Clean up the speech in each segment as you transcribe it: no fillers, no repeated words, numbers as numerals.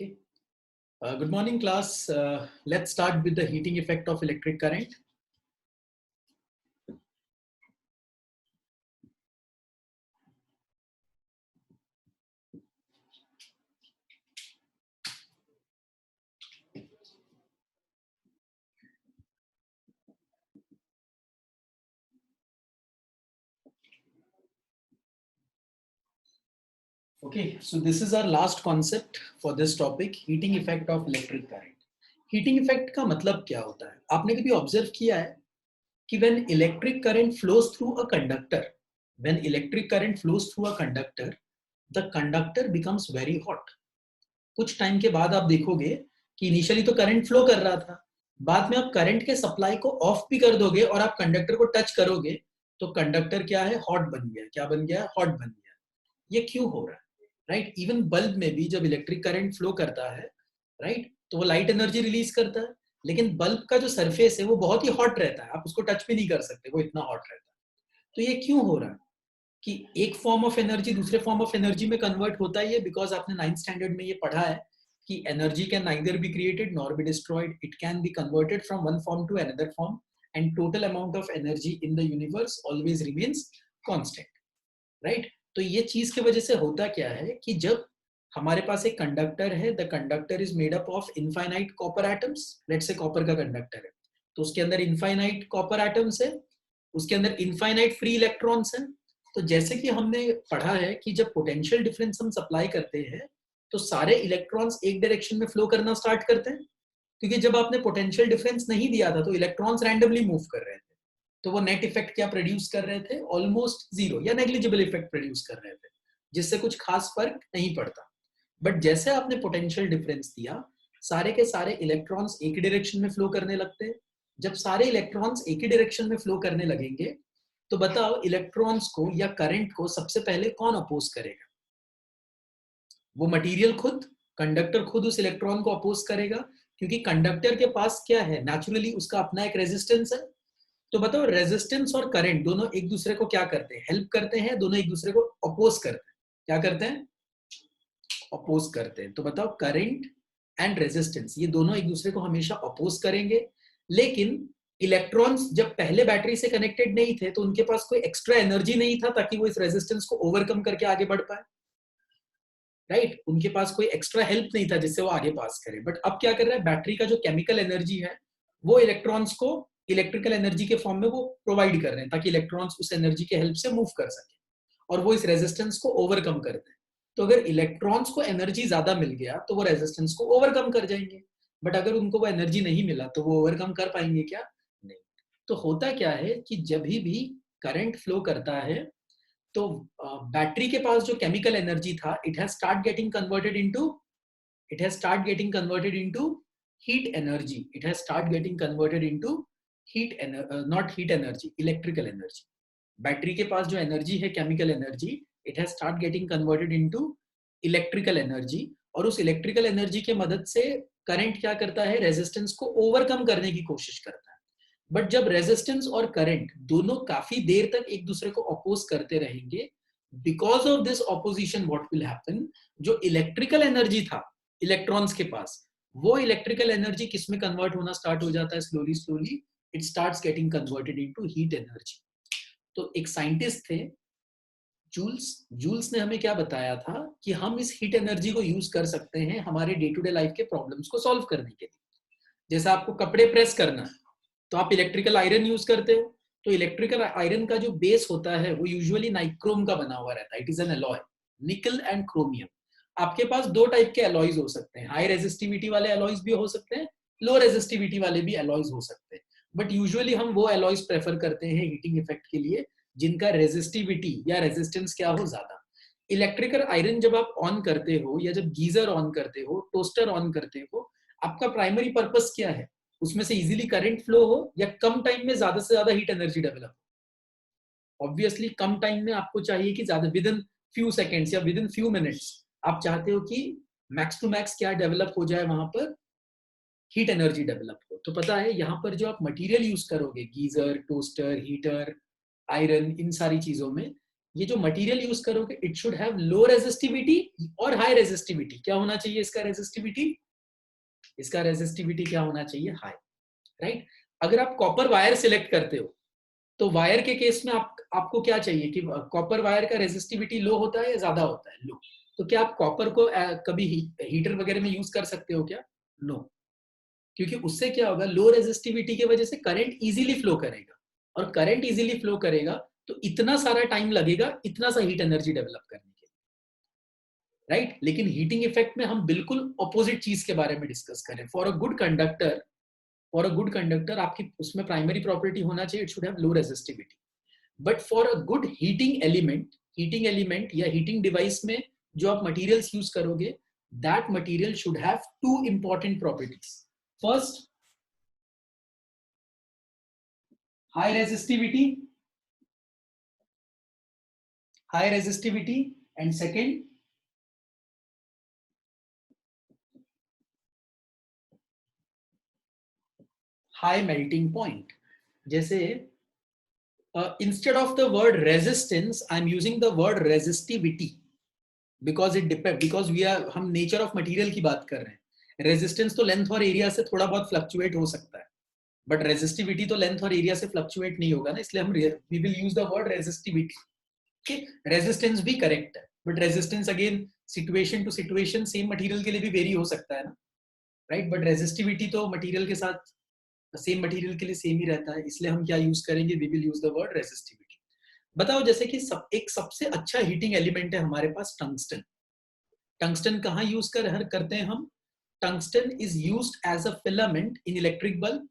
Okay. Good morning, class. Let's start with the heating effect of electric current. Okay, so this is our last concept for this topic, heating effect of electric current. Heating effect का मतलब क्या होता है? आपने कभी observe किया है कि when electric current flows through a conductor, when electric current flows through a conductor, the conductor becomes very hot. कुछ टाइम के बाद आप देखोगे कि इनिशियली तो करंट फ्लो कर रहा था, बाद में आप करंट के सप्लाई को ऑफ भी कर दोगे और आप कंडक्टर को टच करोगे तो कंडक्टर क्या है, हॉट बन गया। क्या बन गया? हॉट बन गया। ये क्यों हो रहा है? राइट, इवन बल्ब में भी जब इलेक्ट्रिक करंट फ्लो करता है, राइट, तो वो लाइट एनर्जी रिलीज करता है, लेकिन बल्ब का जो सरफेस है वो बहुत ही हॉट रहता है, आप उसको टच भी नहीं कर सकते, वो इतना हॉट रहता है। तो ये क्यों हो रहा है कि एक फॉर्म ऑफ एनर्जी दूसरे फॉर्म ऑफ एनर्जी में कन्वर्ट होता है? ये बिकॉज आपने 9th स्टैंडर्ड में ये पढ़ा है कि energy can neither be created nor be destroyed, it can be converted from one form to another form and total amount of energy in the universe always remains constant, right. तो ये चीज की वजह से होता क्या है कि जब हमारे पास एक कंडक्टर है, the conductor is made up of infinite copper atoms, let's say copper का कंडक्टर है तो उसके अंदर इनफाइनाइट कॉपर एटम्स है, उसके अंदर इनफाइनाइट फ्री इलेक्ट्रॉन्स हैं। तो जैसे कि हमने पढ़ा है कि जब पोटेंशियल डिफरेंस हम सप्लाई करते हैं तो सारे इलेक्ट्रॉन्स एक डायरेक्शन में फ्लो करना स्टार्ट करते हैं, क्योंकि जब आपने पोटेंशियल डिफरेंस नहीं दिया था तो इलेक्ट्रॉन्स रैंडमली मूव कर रहे थे, तो वो नेट इफेक्ट क्या प्रोड्यूस कर रहे थे? ऑलमोस्ट जीरो या नेग्लिजिबल इफेक्ट प्रोड्यूस कर रहे थे, जिससे कुछ खास फर्क नहीं पड़ता। बट जैसे आपने पोटेंशियल डिफरेंस दिया, सारे के सारे इलेक्ट्रॉन्स एक ही डायरेक्शन में फ्लो करने लगते हैं। जब सारे इलेक्ट्रॉन्स एक ही डायरेक्शन में फ्लो करने लगेंगे तो बताओ इलेक्ट्रॉन्स को या करंट को सबसे पहले कौन अपोज करेगा? वो मटेरियल खुद, कंडक्टर खुद उस इलेक्ट्रॉन को अपोज करेगा, क्योंकि कंडक्टर के पास क्या है, नेचुरली उसका अपना एक रेजिस्टेंस है। तो बताओ रेजिस्टेंस और करंट दोनों एक दूसरे को क्या करते हैं? हेल्प करते हैं, दोनों एक दूसरे को अपोज करते हैं। क्या करते हैं? अपोज करते हैं। तो बताओ करंट एंड रेजिस्टेंस ये दोनों एक दूसरे को हमेशा अपोज करेंगे, लेकिन इलेक्ट्रॉन्स जब पहले बैटरी से कनेक्टेड नहीं थे तो उनके पास कोई एक्स्ट्रा एनर्जी नहीं था ताकि वो इस रेजिस्टेंस को ओवरकम करके आगे बढ़ पाए, राइट। उनके पास कोई एक्स्ट्रा हेल्प नहीं था जिससे वो आगे पास करे। बट अब क्या कर रहा है, बैटरी का जो केमिकल एनर्जी है वो इलेक्ट्रॉन्स को इलेक्ट्रिकल एनर्जी के फॉर्म में वो प्रोवाइड कर रहे हैं ताकि इलेक्ट्रॉन्स उस एनर्जी के हेल्प से मूव कर सके और वो इस रेजिस्टेंस को ओवरकम करते हैं। तो अगर इलेक्ट्रॉन्स को एनर्जी ज्यादा मिल गया तो वो रेजिस्टेंस को ओवरकम कर जाएंगे, बट अगर उनको वो एनर्जी नहीं मिला तो वो ओवरकम कर पाएंगे क्या? नहीं। तो होता क्या है कि जब भी करंट फ्लो करता है तो बैटरी के पास जो केमिकल एनर्जी था it has start getting converted into heat energy. It has start getting converted into not heat energy, electrical energy. Battery के पास जो एनर्जी है chemical energy, it has start getting converted into electrical energy, और उस electrical energy के मदद से current क्या करता है, रेजिस्टेंस को ओवरकम करने की कोशिश करता है। बट जब रेजिस्टेंस और करंट दोनों काफी देर तक एक दूसरे को अपोज करते रहेंगे, because of this opposition what will happen, जो इलेक्ट्रिकल एनर्जी था इलेक्ट्रॉन्स के पास, वो इलेक्ट्रिकल एनर्जी किस में कन्वर्ट होना स्टार्ट हो जाता है? Slowly slowly it starts getting converted into heat energy. तो एक साइंटिस्ट थे जूल्स, जूल्स ने हमें क्या बताया था कि हम इस हीट एनर्जी को यूज कर सकते हैं हमारे डे टू डे लाइफ के प्रॉब्लम्स को सॉल्व करने के लिए। जैसे आपको कपड़े प्रेस करना है तो आप इलेक्ट्रिकल आयरन यूज करते हो, तो इलेक्ट्रिकल आयरन का जो बेस होता है वो यूजुअली नाइक्रोम का बना हुआ रहता है, इट इज एन एलॉय, निकल एंड क्रोमियम। आपके पास दो टाइप के एलॉयज हो सकते हैं, हाई रेजिस्टिविटी वाले एलॉयज भी हो सकते हैं, लो रेजिस्टिविटी वाले भी एलॉयज हो सकते हैं, बट यूजुअली हम वो एलॉयज प्रेफर करते हैं हीटिंग इफेक्ट के लिए जिनका रेजिस्टिविटी या रेजिस्टेंस क्या हो, ज्यादा। इलेक्ट्रिकल आयरन जब आप ऑन करते हो या जब गीजर ऑन करते हो, टोस्टर ऑन करते हो, आपका प्राइमरी पर्पस क्या है? उसमें से इजीली करंट फ्लो हो या कम टाइम में ज्यादा से ज्यादा हीट एनर्जी डेवलप हो? ऑब्वियसली कम टाइम में आपको चाहिए कि ज्यादा विद इन फ्यू सेकेंड्स या विद इन फ्यू मिनट्स आप चाहते हो कि मैक्स टू मैक्स क्या डेवलप हो जाए, वहां पर हीट एनर्जी डेवलप हो। तो पता है यहाँ पर जो आप मटेरियल यूज करोगे, गीजर, टोस्टर, हीटर, आयरन, इन सारी चीजों में ये जो मटेरियल यूज करोगे it should have low resistivity और हाई रेजिस्टिविटी। क्या होना चाहिए इसका रेजिस्टिविटी? इसका रेजिस्टिविटी क्या होना चाहिए? High, right. अगर आप कॉपर वायर सिलेक्ट करते हो तो वायर के केस में आपको क्या चाहिए कि कॉपर वायर का रेजिस्टिविटी लो होता है या ज्यादा होता है? लो। तो क्या आप कॉपर को कभी हीटर वगैरह में यूज कर सकते हो क्या? नो। क्योंकि उससे क्या होगा, लो रेजिस्टिविटी की वजह से करंट इजीली फ्लो करेगा, और करंट इजीली फ्लो करेगा तो इतना सारा टाइम लगेगा इतना सा हीट एनर्जी डेवलप करने के लिए, राइट। लेकिन हीटिंग इफेक्ट में हम बिल्कुल ऑपोजिट चीज के बारे में डिस्कस करें। फॉर अ गुड कंडक्टर आपकी उसमें प्राइमरी प्रॉपर्टी होना चाहिए, it should have low resistivity. But for a good heating element या हीटिंग डिवाइस में जो आप मटेरियल्स यूज करोगे, that material should have two important properties. First, high resistivity, and second, high melting point. जैसे instead of the word resistance I am using the word resistivity because it depends, because we are हम nature of material की बात कर रहे हैं। Resistance तो length और area से थोड़ा बहुत फ्लक्चुएट हो सकता है, बट रेजिस्टिविटी तो लेंथ और एरिया से फ्लक्चुएट नहीं होगा ना, इसलिए हम we will use the word resistivity. Resistance भी करेक्ट है, but resistance again situation to situation same material के लिए भी वेरी हो सकता है ना, राइट। बट रेजिस्टिविटी तो मटेरियल के साथ सेम मटेरियल के लिए सेम ही रहता है, इसलिए हम क्या यूज करेंगे, we will use the word resistivity. बताओ, जैसे कि एक सबसे अच्छा हीटिंग एलिमेंट है हमारे पास टंगस्टन। टंगस्टन कहाँ यूज करते हैं हम? Tungsten is used as a filament in electric bulb.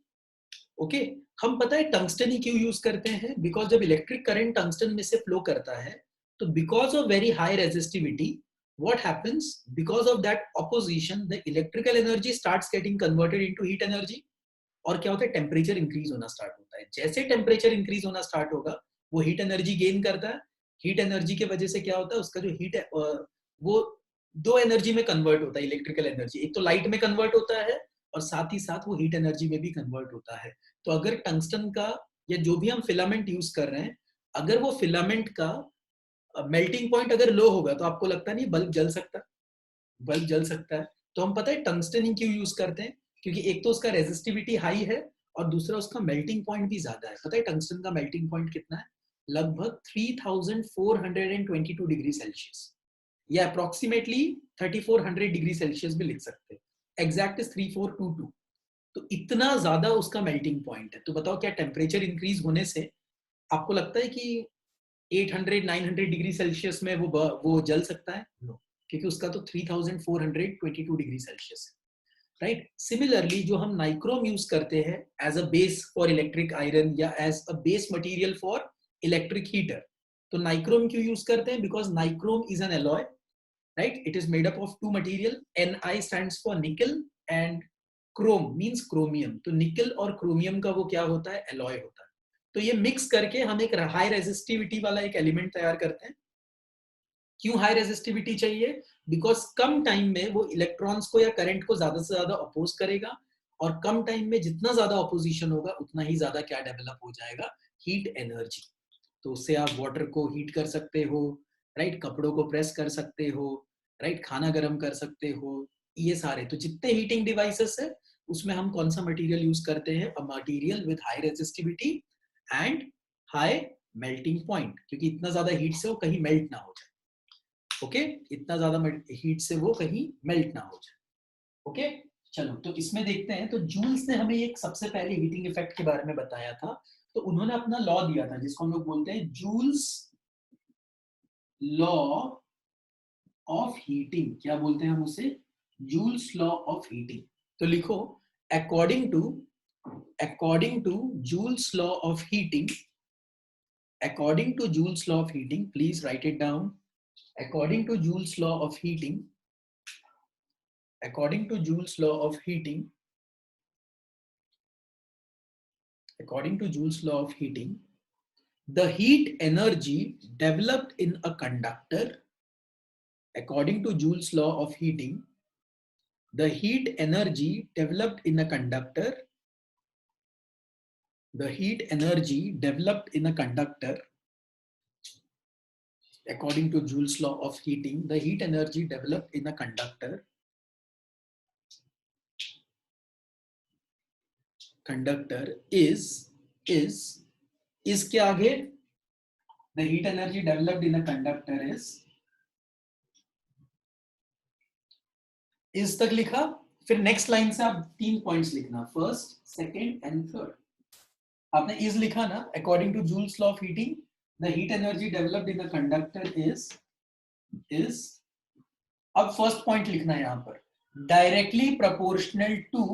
Okay, हम पता है टंगस्टन ही क्यों यूज करते हैं? बिकॉज जब इलेक्ट्रिक करंट टंगस्टन में से फ्लो करता है तो because of very high resistivity what happens, because of that opposition the electrical energy starts getting converted into heat energy, और क्या होता है, टेम्परेचर इंक्रीज होना स्टार्ट होता है। जैसे टेम्परेचर इंक्रीज होना स्टार्ट होगा वो हीट एनर्जी गेन करता है। हीट एनर्जी के वजह से क्या होता है, उसका जो हीट है वो दो एनर्जी में कन्वर्ट होता है, इलेक्ट्रिकल एनर्जी। एक तो लाइट में कन्वर्ट होता है और साथ ही साथ वो हीट एनर्जी में भी कन्वर्ट होता है। तो अगर टंगस्टन का या जो भी हम फिलामेंट यूज कर रहे हैं, अगर वो फिलामेंट का मेल्टिंग पॉइंट अगर लो होगा तो आपको लगता नहीं बल्ब जल सकता? बल्ब जल सकता है। तो हम पता है टंगस्टन ही क्यों यूज करते हैं? क्योंकि एक तो उसका रेजिस्टिविटी हाई है और दूसरा उसका मेल्टिंग पॉइंट भी ज्यादा है। पता है टंगस्टन का मेल्टिंग पॉइंट कितना है? लगभग 3422 डिग्री सेल्सियस, या अप्रोक्सीमेटली 3400 डिग्री सेल्सियस भी लिख सकते हैं। Exact is 3422। तो इतना ज्यादा उसका मेल्टिंग पॉइंट है। तो बताओ, क्या टेम्परेचर इंक्रीज होने से आपको लगता है कि 800-900 डिग्री सेल्सियस में वो जल सकता है? नो, क्योंकि उसका तो 3422 डिग्री सेल्सियस है, राइट। सिमिलरली जो हम नाइक्रोम यूज करते हैं as a base for electric iron या as a base material for electric heater, तो नाइक्रोम क्यों यूज करते हैं? Because nichrome is an alloy, right? It is made up of two material. Ni stands for nickel and chrome means chromium. तो निकल और chromium का वो क्या होता है? एलॉय होता है। तो ये मिक्स करके हम एक हाई रेजिस्टिविटी वाला एक एलिमेंट तैयार करते हैं। क्यों हाई रेजिस्टिविटी चाहिए? बिकॉज कम टाइम में वो इलेक्ट्रॉन्स को या करंट को ज्यादा से ज्यादा अपोज करेगा, और कम टाइम में जितना ज्यादा अपोजिशन होगा उतना ही ज्यादा क्या डेवलप हो जाएगा? Heat energy. तो उससे आप वाटर को हीट कर सकते हो, राइट, कपड़ों को प्रेस कर सकते हो, राइट, खाना गर्म कर सकते हो। ये सारे तो जितने हीटिंग डिवाइसेस है उसमें हम कौन सा मटेरियल यूज करते हैं? A material with high resistivity and high melting point, क्योंकि इतना ज्यादा हीट से वो कहीं मेल्ट ना हो जाए। ओके, इतना ज्यादा हीट से वो कहीं मेल्ट ना हो जाए। ओके, चलो तो इसमें देखते हैं। तो जूल्स ने हमें एक सबसे पहले हीटिंग इफेक्ट के बारे में बताया था। तो उन्होंने अपना लॉ दिया था जिसको हम लोग बोलते हैं जूल्स लॉ ऑफ हीटिंग। क्या बोलते हैं हम उसे? Joule's law of heating. तो लिखो, according to Joule's law of heating, according to Joule's law of heating, please write it down. According to Joule's law of heating, according to Joule's law of heating, according to Joule's law of heating, the heat energy developed in a conductor, according to Joule's law of heating, the heat energy developed in a conductor, the heat energy developed in a conductor according to Joule's law of heating, the heat energy developed in a conductor is के आगे the heat energy developed in a conductor is तक लिखा, फिर next line से आप 3 points लिखना, first, second and third. आपने is लिखा ना, according to Joule's law of heating the heat energy developed in a conductor is अब फर्स्ट पॉइंट लिखना है यहां पर, directly proportional to,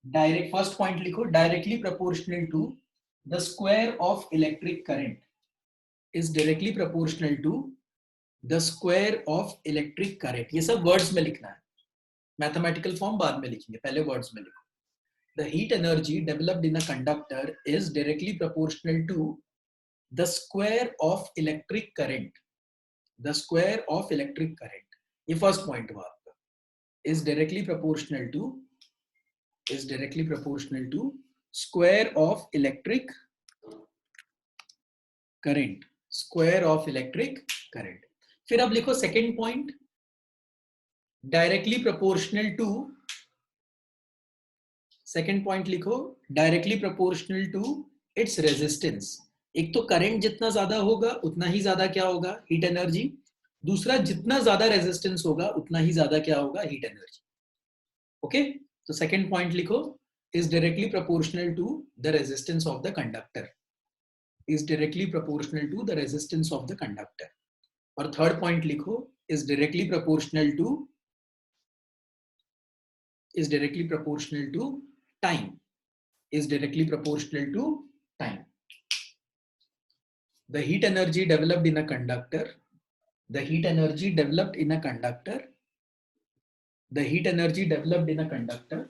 direct first point लिखो, directly proportional to the square of electric current is directly proportional to the square of electric current. ये सब words में लिखना है, मैथमेटिकल फॉर्म बाद में लिखेंगे, पहले वर्ड्स में लिखो. The heat energy developed in a conductor is directly proportional to the square of electric current. The square of electric current. ये first point हुआ आपका. Is directly proportional to square of electric current. Square of electric current. फिर अब लिखो second point. Directly proportional to, second point लिखो, directly proportional to its resistance. एक तो current जितना ज्यादा होगा उतना ही ज्यादा क्या होगा, हीट एनर्जी. दूसरा, जितना ज्यादा रेजिस्टेंस होगा उतना ही ज्यादा क्या होगा, हीट एनर्जी. ओके, तो सेकेंड पॉइंट लिखो, is directly proportional to the resistance of the conductor. Is directly proportional to the resistance of the conductor. और थर्ड पॉइंट लिखो, is directly proportional to time, is directly proportional to time. The heat energy developed in a conductor, the heat energy developed in a conductor, the heat energy developed in a conductor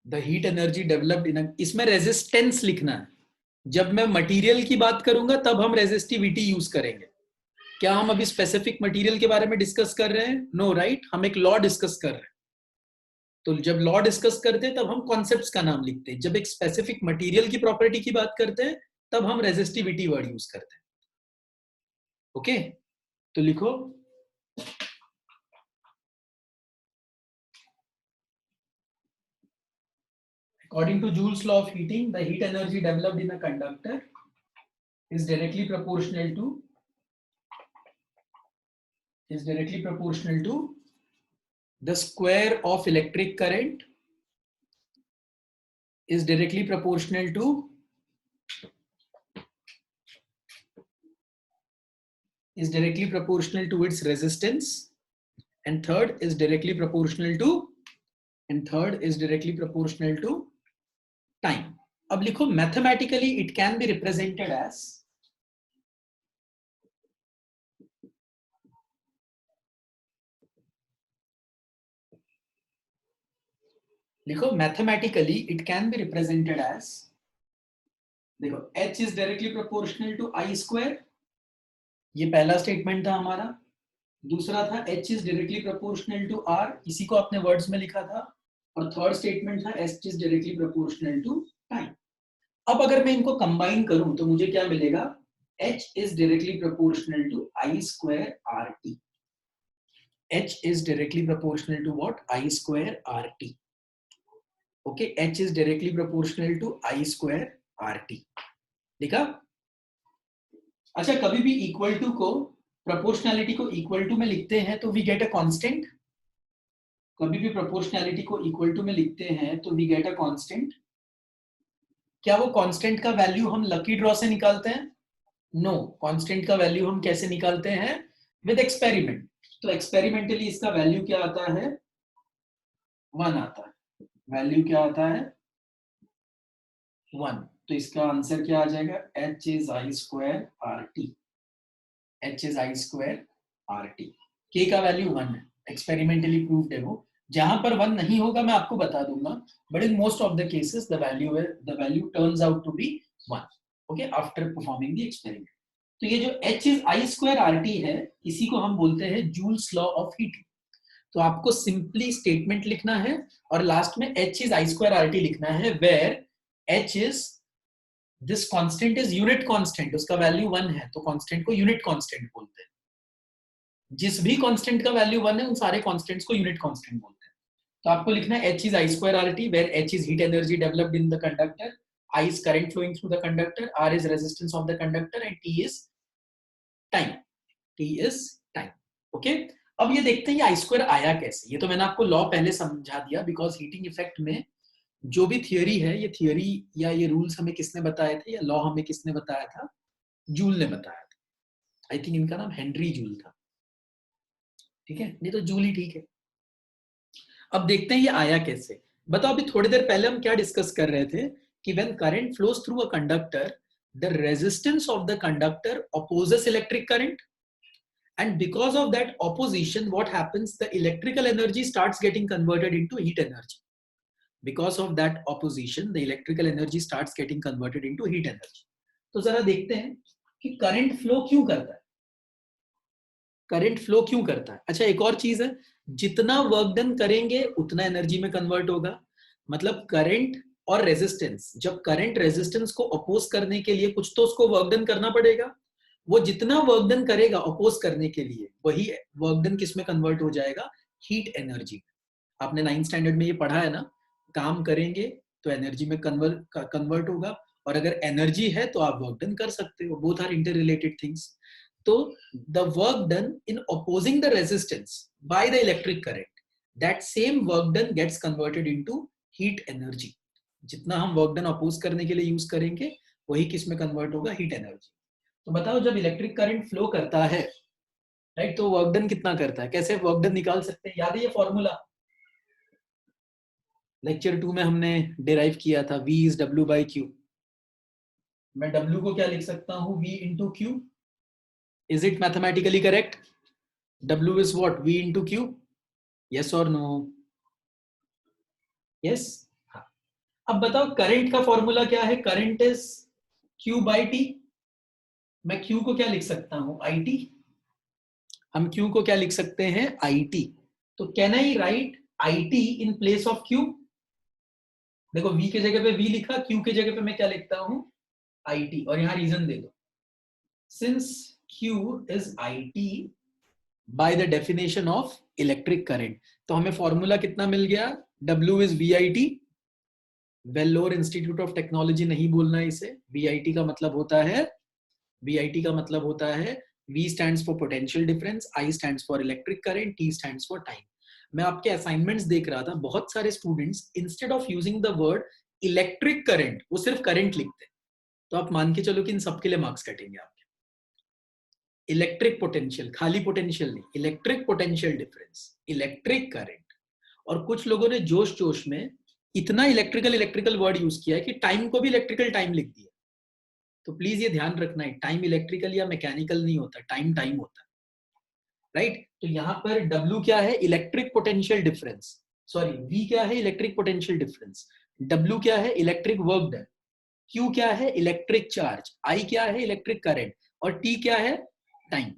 the heat energy developed in a, इसमें resistance लिखना है. जब मैं material की बात करूंगा तब हम रेजिस्टिविटी यूज करेंगे. क्या हम अभी स्पेसिफिक मटेरियल के बारे में डिस्कस कर रहे हैं? नो, राइट, हम एक लॉ डिस्कस कर रहे हैं. तो जब लॉ डिस्कस करते हैं तब हम कॉन्सेप्ट्स का नाम लिखते हैं. जब एक स्पेसिफिक मटेरियल की प्रॉपर्टी की बात करते हैं तब हम रेजिस्टिविटी वर्ड यूज करते हैं. ओके, तो लिखो, according to Joule's law of heating, the heat energy developed in a conductor is directly proportional to the square of electric current is directly proportional to its resistance, and third is directly proportional to time. अब लिखो, mathematically it can be represented as, लिखो, mathematically it can be represented as, देखो, H is directly proportional to I square. ये पहला statement था हमारा. दूसरा था H is directly proportional to R, इसी को आपने वर्ड्स में लिखा था. और थर्ड स्टेटमेंट था H is directly proportional to time. अब अगर मैं इनको कंबाइन करूं तो मुझे क्या मिलेगा, H is directly proportional to I square RT. H is directly proportional to what? I square RT. Okay, H is directly proportional to I square RT. लिखा? अच्छा, कभी भी इक्वल टू को, प्रोपोर्शनैलिटी को इक्वल टू में लिखते हैं तो वी गेट अ कांस्टेंट. कभी भी प्रोपोर्शनैलिटी को इक्वल टू में लिखते हैं तो वी गेट अ कांस्टेंट. क्या वो कांस्टेंट का वैल्यू हम लकी ड्रॉ से निकालते हैं? नो, कांस्टेंट का वैल्यू हम कैसे निकालते हैं? With experiment. तो एक्सपेरिमेंटली इसका वैल्यू क्या आता है? 1 आता है. वैल्यू क्या आता है? 1. तो इसका आंसर क्या आ जाएगा? H is I square RT. H is I square RT. K का वैल्यू 1 है, एक्सपेरिमेंटली प्रूव्ड है वो. जहां पर 1 नहीं होगा मैं आपको बता दूंगा, but in most of the cases the value turns out to be 1. Okay, after performing the experiment. तो ये जो H is I square RT है, इसी को हम बोलते हैं जूल्स लॉ ऑफ हीटिंग. तो आपको सिंपली स्टेटमेंट लिखना है और लास्ट में h is I square R T लिखना है, where h is this constant is unit constant, उसका वैल्यू 1 है तो कांस्टेंट को यूनिट कांस्टेंट बोलते हैं। जिस भी कांस्टेंट का वैल्यू 1 है उन सारे कांस्टेंट्स को यूनिट कांस्टेंट बोलते हैं। तो आपको लिखना है h is I square R T, where h is heat energy developed in the conductor, I is current flowing through the conductor, R is resistance of the conductor and T is time. T is time. Okay? अब ये देखते हैं ये आई square आया कैसे। ये तो मैंने आपको लॉ पहले समझा दिया, बिकॉज हीटिंग इफेक्ट में जो भी थियोरी है, ये थियोरी या ये रूल्स हमें किसने बताए थे, या लॉ हमें किसने बताया था? जूल ने बताया था। आई थिंक इनका नाम हेनरी जूल था, ठीक है, नहीं तो जूल ही ठीक है। अब देखते हैं ये आया कैसे। बताओ, अभी थोड़ी देर पहले हम क्या डिस्कस कर रहे थे कि when current flows through a conductor, the resistance of the conductor opposes electric current, and because of that opposition, what happens? The electrical energy starts getting converted into heat energy. Because of that opposition, the electrical energy starts getting converted into heat energy. तो जरा देखते हैं कि current flow क्यों करता है। Current flow क्यों करता है? अच्छा, एक और चीज है, जितना वर्क डन करेंगे उतना एनर्जी में कन्वर्ट होगा। मतलब करंट और रेजिस्टेंस, जब करंट रेजिस्टेंस को अपोज करने के लिए कुछ तो उसको वर्क डन करना पड़ेगा, वो जितना वर्क डन करेगा अपोज करने के लिए, वही वर्क डन किस में कन्वर्ट हो जाएगा? Heat energy. आपने 9th स्टैंडर्ड में ये पढ़ा है ना, काम करेंगे तो एनर्जी में कन्वर्ट होगा, और अगर एनर्जी है तो आप वर्क डन कर सकते हो। Both are inter related things. तो the work done in opposing the resistance by the electric current, that same work done gets converted into heat energy. जितना हम वर्क डन अपोज करने के लिए यूज करेंगे वही किस में कन्वर्ट होगा? Heat energy. तो बताओ, जब इलेक्ट्रिक करंट फ्लो करता है, राइट, तो वर्क डन कितना करता है? कैसे वर्क डन निकाल सकते हैं? याद है ये फॉर्मूला? लेक्चर 2 में हमने डिराइव किया था, V is W by Q। मैं W को क्या लिख सकता हूँ? V into Q। Is it mathematically correct? W is what? V into Q? Yes or no? Yes? हाँ। अब बताओ करंट का फॉर्मूला क्या है? Current is Q by T। मैं Q को क्या लिख सकता हूं? IT। हम Q को क्या लिख सकते हैं? IT। तो can I right IT in place of Q? देखो, V के जगह पे V लिखा, Q के जगह पे मैं क्या लिखता हूं? IT। और यहां रीजन दे दो, since Q is IT by the definition of electric current, तो हमें फॉर्मूला कितना मिल गया? W is VIT। Vellore institute of technology नहीं बोलना इसे। VIT का मतलब होता है, VIT का मतलब होता है V stands for potential difference, I stands for electric current, T stands for time। मैं आपके असाइनमेंट्स देख रहा था, बहुत सारे students instead of using the word electric current वो सिर्फ करंट लिखते हैं। तो आप मान के चलो कि इन सबके लिए मार्क्स कटेंगे आपके। इलेक्ट्रिक पोटेंशियल, खाली पोटेंशियल नहीं, electric potential difference, electric current. और कुछ लोगों ने जोश जोश में इतना इलेक्ट्रिकल वर्ड यूज किया है कि टाइम को भी इलेक्ट्रिकल टाइम लिख दिया। तो प्लीज ये ध्यान रखना है, टाइम इलेक्ट्रिकल या मैकेनिकल नहीं होता, टाइम टाइम होता है, राइट। तो यहां पर W क्या है? Electric potential difference. Sorry, V क्या है? Electric potential difference. W क्या है? Electric work done. Q क्या है? Electric charge. I क्या है? Electric current. और T क्या है? Time.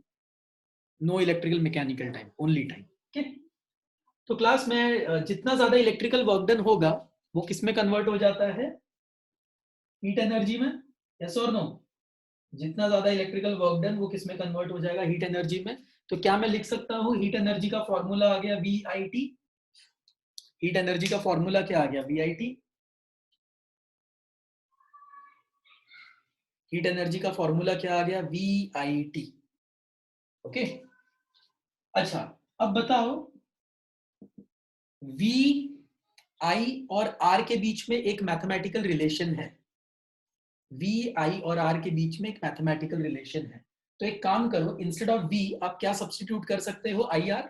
No electrical mechanical time, only time. ठीक। तो क्लास में जितना ज्यादा इलेक्ट्रिकल वर्क डन होगा वो किस में कन्वर्ट हो जाता है? हीट एनर्जी में। यस और नो? जितना ज्यादा इलेक्ट्रिकल वर्क डन वो किस में कन्वर्ट हो जाएगा? हीट एनर्जी में। तो क्या मैं लिख सकता हूँ हीट एनर्जी का फॉर्मूला आ गया VIT। हीट एनर्जी का फॉर्मूला क्या आ गया? VIT। हीट एनर्जी का फॉर्मूला क्या आ गया? VIT। ओके। अच्छा, अब बताओ, V I और R के बीच में एक मैथमेटिकल रिलेशन है। V I और R के बीच में एक मैथमेटिकल रिलेशन है। तो एक काम करो, इंस्टेड ऑफ V आप क्या सब्स्टिट्यूट कर सकते हो? IR।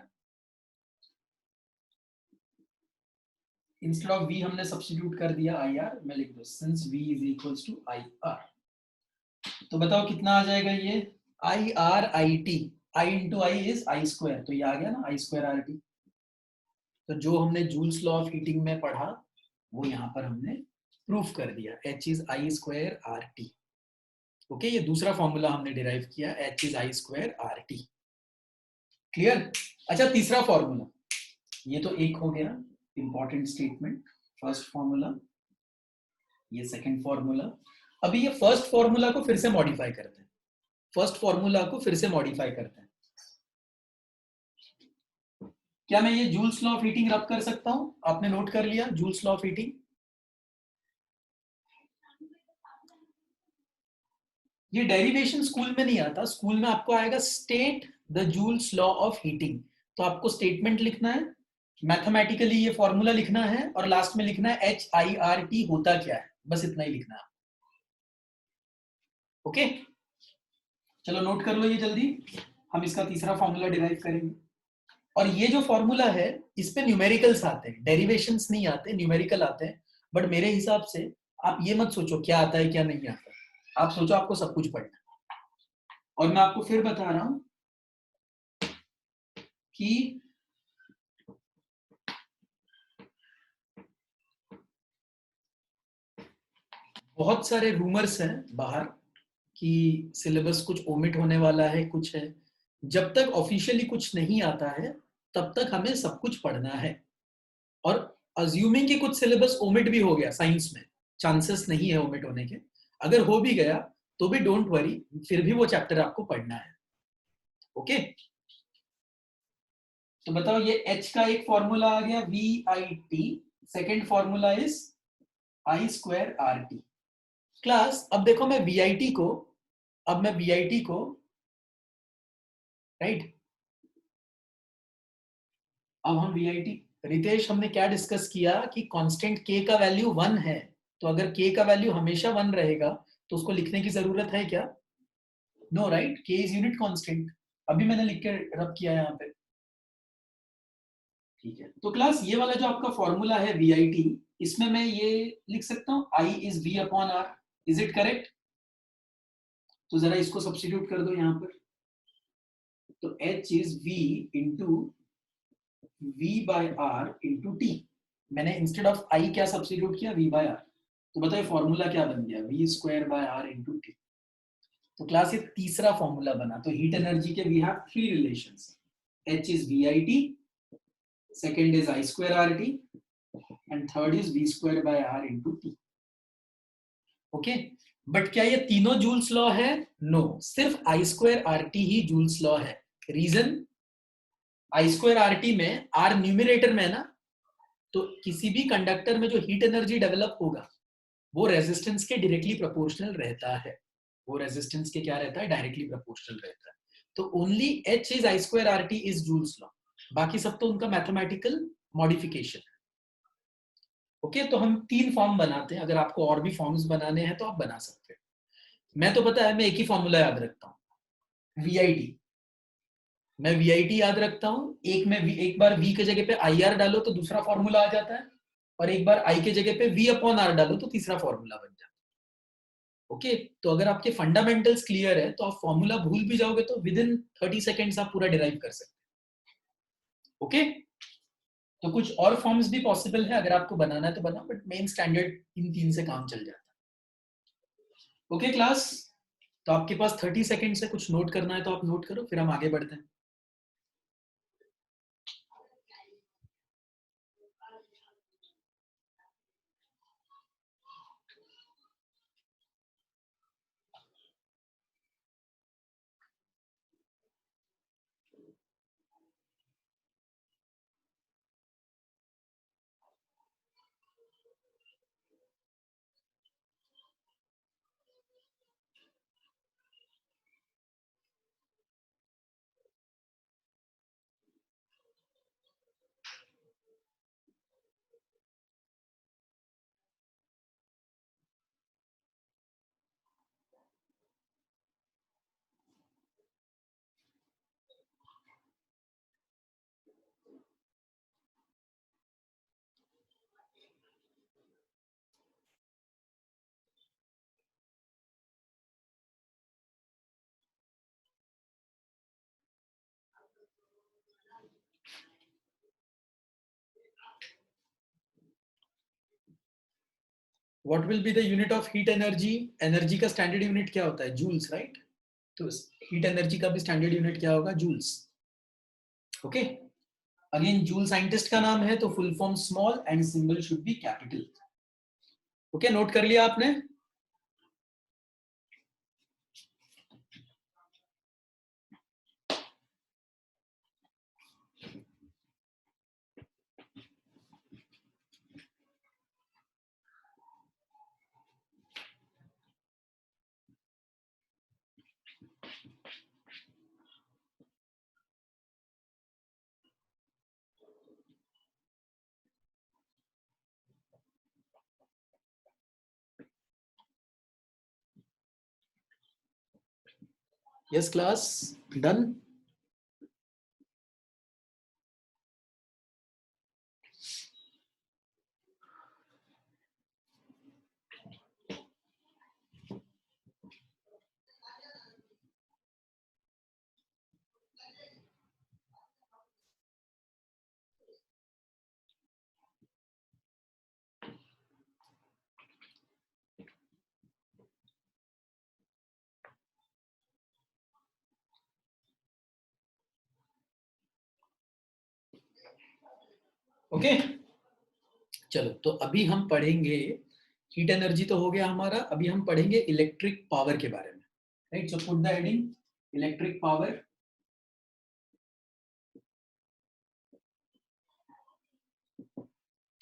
इंस्टेड ऑफ V हमने सब्स्टिट्यूट कर दिया IR। मैं लिख दो since V is equals to IR। तो बताओ कितना आ जाएगा ये? IRIT। I into I is I square, तो ये आ गया ना I स्क्वायर RT। तो जो हमने जूल्स लॉ ऑफ हीटिंग में पढ़ा वो यहाँ पर हमने प्रूफ कर दिया, H is I square RT। Okay, ये दूसरा फॉर्मूला हमने डिराइव किया, H is I square RT। Clear? अच्छा, तीसरा फॉर्मूला, ये तो एक हो गया इंपॉर्टेंट स्टेटमेंट, फर्स्ट फॉर्मूला, ये सेकंड फॉर्मूला। अभी ये फर्स्ट फॉर्मूला को फिर से मॉडिफाई करते हैं, फर्स्ट फॉर्मूला को फिर से मॉडिफाई करते हैं। क्या मैं ये जूल्स लॉ ऑफ हीटिंग रब कर सकता हूं? आपने नोट कर लिया जूल्स लॉ ऑफ हीटिंग? ये डेरिवेशन स्कूल में नहीं आता, स्कूल में आपको आएगा state the joules law of heating. तो आपको स्टेटमेंट लिखना है, मैथमेटिकली ये फॉर्मूला लिखना है और लास्ट में लिखना है HIRT होता क्या है, बस इतना ही लिखना है। ओके, चलो नोट कर लो ये जल्दी, हम इसका तीसरा फॉर्मूला डिराइव करेंगे। और ये जो फॉर्मूला है इस पे न्यूमेरिकल्स आते हैं, डेरिवेशंस नहीं आते, न्यूमेरिकल आते हैं। बट मेरे हिसाब से आप ये मत सोचो क्या आता है क्या नहीं आता, आप सोचो आपको सब कुछ पढ़ना है। और मैं आपको फिर बता रहा हूं कि बहुत सारे रूमर्स हैं बाहर कि सिलेबस कुछ ओमिट होने वाला है, कुछ है। जब तक ऑफिशियली कुछ नहीं आता है तब तक हमें सब कुछ पढ़ना है। और अज्यूमिंग कि कुछ सिलेबस ओमिट भी हो गया, साइंस में चांसेस नहीं है ओमिट होने के, अगर हो भी गया तो भी डोंट वरी, फिर भी वो चैप्टर आपको पढ़ना है। ओके, तो बताओ ये H का एक फॉर्मूला आ गया VIT, second formula is I²RT। Class अब देखो मैं VIT को, अब मैं VIT को, राइट, अब हम VIT, रितेश हमने क्या डिस्कस किया कि कांस्टेंट K का वैल्यू 1 है, तो अगर K का वैल्यू हमेशा 1 रहेगा तो उसको लिखने की जरूरत है क्या? No, right, K is unit constant. अभी मैंने लिख के रब किया यहाँ पे, ठीक है। तो क्लास ये वाला जो आपका फॉर्मूला है VIT, इसमें मैं ये लिख सकता हूँ I is V/R, is it correct? तो जरा इसको सब्स्टिट्यूट कर दो यहाँ पर, तो H is V into V/R into T। मैंने इंस्टेड ऑफ I क्या सब्स्टिट्यूट किया? V/R। तो बताओ फॉर्मूला क्या बन गया? V²/R into T। तो क्लास ये तीसरा फॉर्मूला बना। तो हीट एनर्जी के we have three relations, H is VIT, second is I²RT and third is V²/R into T। Okay, but क्या ये तीनों जूल्स लॉ है? नो, सिर्फ I²RT ही जूल्स लॉ है। रीजन, I²RT में R न्यूमिनेटर में है ना, तो किसी भी कंडक्टर में जो हीट एनर्जी डेवलप होगा वो रेजिस्टेंस के डायरेक्टली प्रोपोर्शनल रहता है, वो रेजिस्टेंस के क्या रहता है? डायरेक्टली प्रोपोर्शनल रहता है। तो only H is I²RT is joules law, बाकी सब तो उनका मैथमेटिकल मॉडिफिकेशन है। ओके, तो हम तीन फॉर्म बनाते हैं, अगर आपको और भी फॉर्म्स बनाने हैं तो आप बना सकते हैं। मैं तो पता है मैं एक ही फॉर्मूला याद रखता हूँ, VIT। मैं VIT याद रखता हूँ, एक बार V के जगह पे IR डालो तो दूसरा फॉर्मूला आ जाता है, और एक बार I के जगह पे V/R डालो तो तीसरा फॉर्मूला बन जाता है। ओके, तो अगर आपके फंडामेंटल्स क्लियर है तो आप फॉर्मूला भूल भी जाओगे तो विद इन 30 सेकेंड्स आप पूरा डिराइव कर सकते हैं। ओके, तो कुछ और फॉर्म्स भी पॉसिबल है, अगर आपको बनाना है तो बनाओ, बट मेन स्टैंडर्ड इन तीन से काम चल जाता है। ओके क्लास, तो आपके पास 30 सेकेंड से कुछ नोट करना है तो आप नोट करो, फिर हम आगे बढ़ते हैं। What will be the unit of heat energy? Energy का स्टैंडर्ड यूनिट क्या होता है? Joules, right? तो हीट एनर्जी का भी स्टैंडर्ड यूनिट क्या होगा? Joules. Okay, again Joule scientist का नाम है तो full form small and symbol should be capital. Okay, note कर लिया आपने? Yes class, done. ओके, चलो तो अभी हम पढ़ेंगे, हीट एनर्जी तो हो गया हमारा, अभी हम पढ़ेंगे इलेक्ट्रिक पावर के बारे में। Right, so put the heading electric power.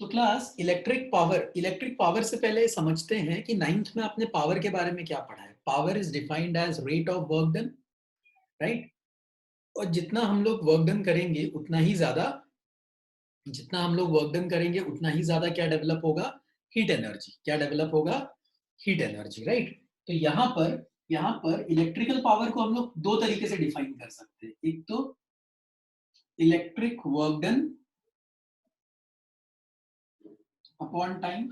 तो क्लास इलेक्ट्रिक पावर से पहले समझते हैं कि नाइन्थ में आपने पावर के बारे में क्या पढ़ा है। Power is defined as rate of work done, right. और जितना हम लोग वर्क डन करेंगे उतना ही ज्यादा, जितना हम लोग वर्क डन करेंगे उतना ही ज्यादा क्या डेवलप होगा, हीट एनर्जी। क्या डेवलप होगा, हीट एनर्जी, राइट। तो यहाँ पर इलेक्ट्रिकल पावर को हम लोग दो तरीके से डिफाइन कर सकते हैं। एक तो electric work done upon time,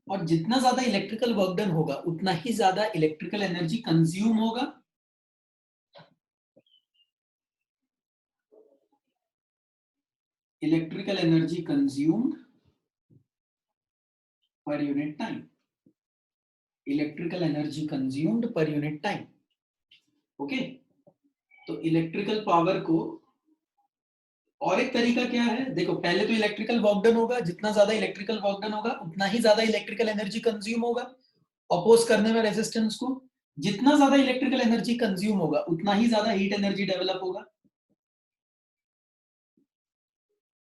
और जितना ज्यादा इलेक्ट्रिकल वर्क डन होगा उतना ही ज्यादा इलेक्ट्रिकल एनर्जी कंज्यूम होगा। इलेक्ट्रिकल एनर्जी कंज्यूम्ड पर unit time, electrical energy consumed पर यूनिट टाइम। ओके, तो इलेक्ट्रिकल पावर को और एक तरीका क्या है, देखो पहले तो इलेक्ट्रिकल वर्क डन होगा, जितना ज्यादा इलेक्ट्रिकल वर्क डन होगा उतना ही ज्यादा इलेक्ट्रिकल एनर्जी कंज्यूम होगा, अपोज करने में रेजिस्टेंस को। जितना ज्यादा इलेक्ट्रिकल एनर्जी कंज्यूम होगा उतना ही ज्यादा हीट एनर्जी डेवलप होगा,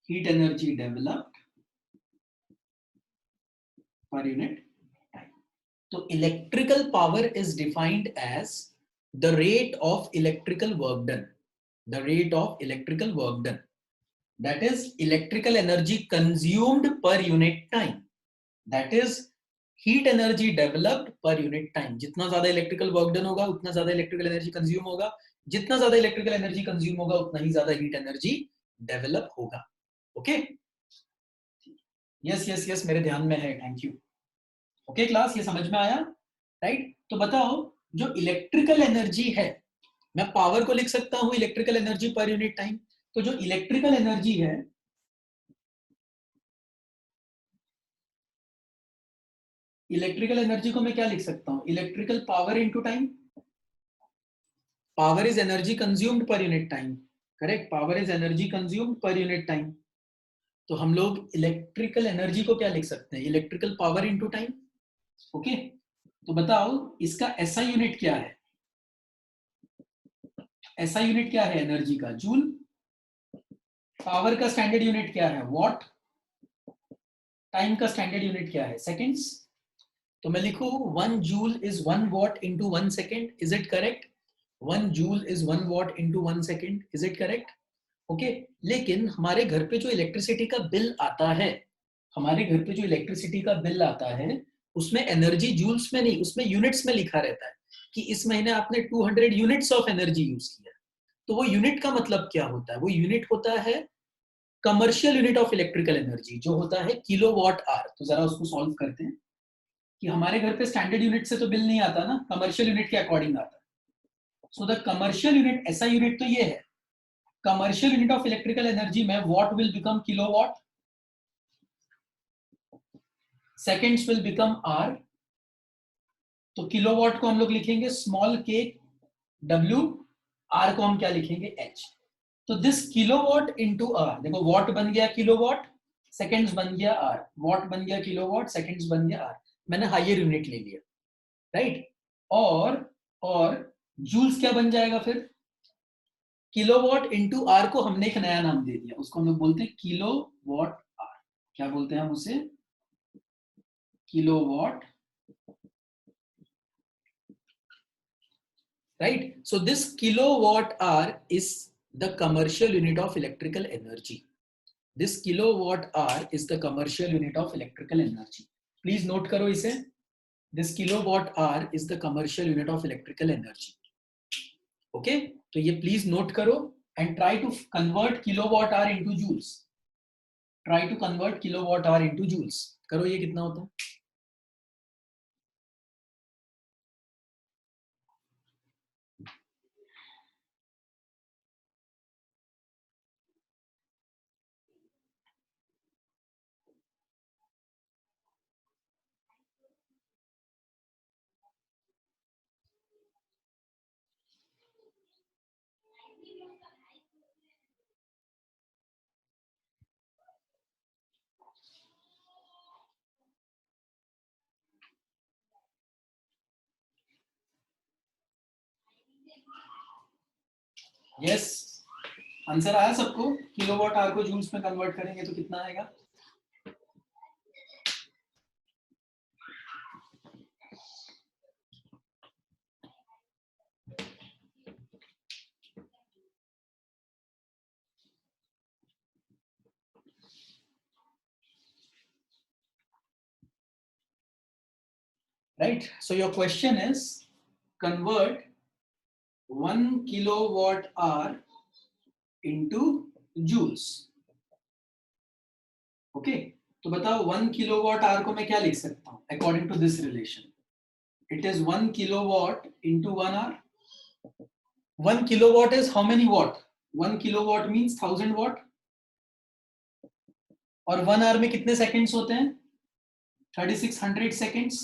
heat energy developed per unit time. तो electrical power is defined as the rate of electrical work done, the rate of electrical work done, that is electrical energy consumed per unit time, that is heat energy developed per unit time। जितना ज्यादा electrical work done होगा उतना ज्यादा electrical energy consume होगा, जितना ज्यादा electrical energy consume होगा उतना ही ज्यादा हीट एनर्जी डेवलप होगा। ओके, यस यस यस, मेरे ध्यान में है, थैंक यू। ओके क्लास, ये समझ में आया, राइट। तो बताओ, जो इलेक्ट्रिकल एनर्जी है, मैं पावर को लिख सकता हूं इलेक्ट्रिकल एनर्जी पर यूनिट टाइम। तो जो इलेक्ट्रिकल एनर्जी है, इलेक्ट्रिकल एनर्जी को मैं क्या लिख सकता हूं, electrical power into time. Power is energy consumed पर unit time, correct, power is energy consumed पर यूनिट टाइम। तो हम लोग इलेक्ट्रिकल एनर्जी को क्या लिख सकते हैं, electrical power into time. Okay, तो बताओ इसका एसआई यूनिट क्या है, एसआई यूनिट क्या है एनर्जी का, जूल। पावर का स्टैंडर्ड यूनिट क्या है, वॉट। टाइम का स्टैंडर्ड यूनिट क्या है, सेकेंड्स। तो मैं लिखूं 1 joule is 1 what into 1 second, is it correct. 1 joule is 1 what into 1 second, is it correct. Okay, लेकिन हमारे घर पे जो इलेक्ट्रिसिटी का बिल आता है, हमारे घर पे जो इलेक्ट्रिसिटी का बिल आता है उसमें एनर्जी जूल्स में नहीं, उसमें यूनिट्स में लिखा रहता है कि इस महीने आपने 200 यूनिट्स ऑफ एनर्जी यूज किया। तो वो यूनिट का मतलब क्या होता है, वो यूनिट होता है commercial unit of electrical energy, जो होता है किलोवाट आवर। तो जरा उसको सॉल्व करते हैं कि हमारे घर पे स्टैंडर्ड यूनिट से तो बिल नहीं आता ना, कमर्शियल यूनिट के अकॉर्डिंग आता है। सो द कमर्शियल यूनिट, ऐसा यूनिट तो ये है, commercial unit of electrical energy में watt will become kilowatt, seconds will become hour. तो किलोवाट को हम लोग लिखेंगे स्मॉल के डब्ल्यू, आर को हम क्या लिखेंगे एच। तो दिस किलोवाट इनटू आर, देखो वॉट बन गया किलोवाट, सेकंड्स बन गया आर, वॉट बन गया किलोवाट, सेकंड्स बन गया आर, मैंने हायर यूनिट ले लिया, राइट। और जूल्स क्या बन जाएगा फिर, किलोवाट इनटू आर को हमने एक नया नाम दे दिया, उसको हम लोग बोलते हैं किलोवाट आर। क्या बोलते हैं हम उसे, kilowatt, right? So this kilowatt hour is the commercial unit of electrical energy. This kilowatt hour is the commercial unit of electrical energy. Please note करो इसे, this kilowatt hour is the commercial unit of electrical energy. Okay, तो ये please note करो and try to convert kilowatt hour into joules. Try to convert kilowatt hour into joules. करो, ये कितना होता है? Yes, आंसर आया सबको? किलोवाट आवर को जूल्स में कन्वर्ट करेंगे तो कितना आएगा? Right, so your question is convert 1 kilowatt hour into joules. Okay, तो बताओ 1 kilowatt hour को मैं क्या लिख सकता हूं according to this relation? It is 1 kilowatt into 1 hour. 1 kilowatt is how many watt? 1 kilowatt means 1000 watt. और 1 hour में कितने seconds होते हैं? 3600 seconds.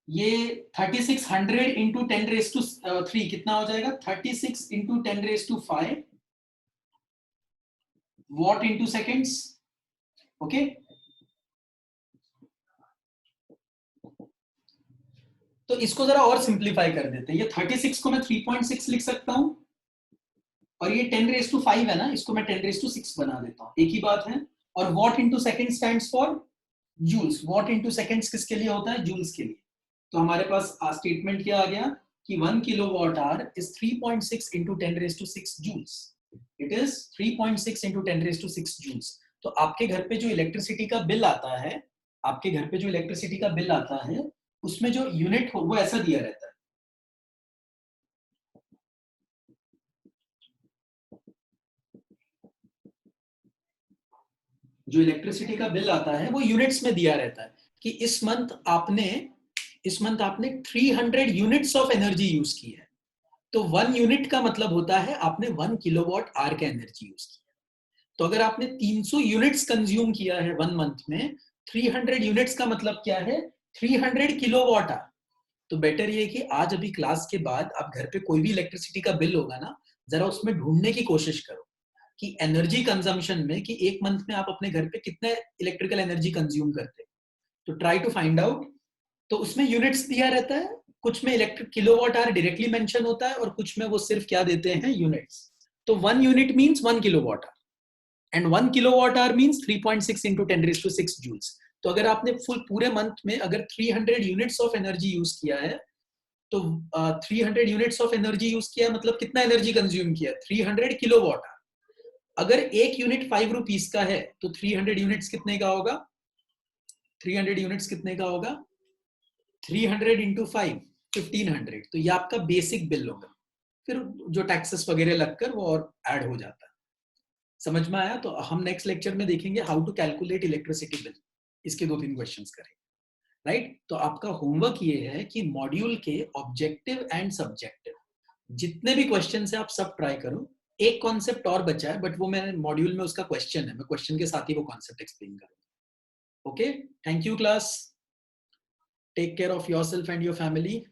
ये 3600 इंटू 10⁻³ कितना हो जाएगा? 36 into 10⁵ what into seconds. Okay, तो इसको जरा और सिंप्लीफाई कर देते हैं। ये 36 को मैं 3.6 लिख सकता हूं, और ये 10⁵ है ना, इसको मैं 10⁶ बना देता हूं, एक ही बात है। और watt into second stands for joules. Watt into seconds किसके लिए होता है? जूल्स के लिए। तो हमारे पास स्टेटमेंट क्या आ गया कि 1 kilowatt hour is 3.6 into 10⁶ joules. It is 3.6 into 10⁶ joules. तो आपके घर पे जो इलेक्ट्रिसिटी का बिल आता है, आपके घर पे जो इलेक्ट्रिसिटी का बिल आता है, उसमें जो यूनिट हो वो ऐसा दिया रहता है। जो इलेक्ट्रिसिटी का बिल आता है वो यूनिट्स में दिया रहता है कि इस मंथ आपने 300 यूनिट्स ऑफ एनर्जी यूज की है। तो 1 यूनिट का मतलब होता है आपने 1 किलोवाट आवर का एनर्जी यूज किया। तो अगर आपने 300 यूनिट्स कंज्यूम किया है 1 मंथ में, 300 यूनिट्स का मतलब क्या है? 300 किलोवाट आवर। तो बेटर ये कि आज अभी क्लास के बाद आप घर पे कोई भी इलेक्ट्रिसिटी का बिल होगा ना, जरा उसमें ढूंढने की कोशिश करो कि एनर्जी कंजम्पशन में, कि एक मंथ में आप अपने घर पे कितने इलेक्ट्रिकल एनर्जी कंज्यूम करते हैं। तो ट्राई टू फाइंड आउट। तो उसमें यूनिट्स दिया रहता है, कुछ में electric kilowatt hour directly mention होता है, और कुछ में वो सिर्फ क्या देते हैं? यूनिट्स। तो 1 unit means 1 kilowatt hour, and 1 kilowatt hour means 3.6 into 10⁶ joules. तो अगर आपने फुल पूरे मंथ में अगर 300 यूनिट्स ऑफ एनर्जी यूज किया है, तो 300 यूनिट्स ऑफ एनर्जी यूज किया मतलब कितना एनर्जी कंज्यूम किया? 300 किलोवाट आवर। अगर एक यूनिट 5 रुपीस का है तो 300 यूनिट्स कितने का होगा? 300 यूनिट्स कितने का होगा? 300 इंटू 5, 1500। तो ये आपका बेसिक बिल होगा, फिर जो टैक्सेस वगैरह लगकर वो और ऐड हो जाता है। समझ में आया? तो हम नेक्स्ट लेक्चर में देखेंगे how to calculate electricity bill. इसके 2-3 क्वेश्चंस करेंगे, राइट। तो आपका होमवर्क ये है कि मॉड्यूल के ऑब्जेक्टिव एंड सब्जेक्टिव जितने भी क्वेश्चन है आप सब ट्राई करो। एक कॉन्सेप्ट और बचा है, बट वो मैंने मॉड्यूल में उसका क्वेश्चन है, मैं क्वेश्चन के साथ ही वो कॉन्सेप्ट एक्सप्लेन करूंगा। Okay, thank you class. Take care of yourself and your family.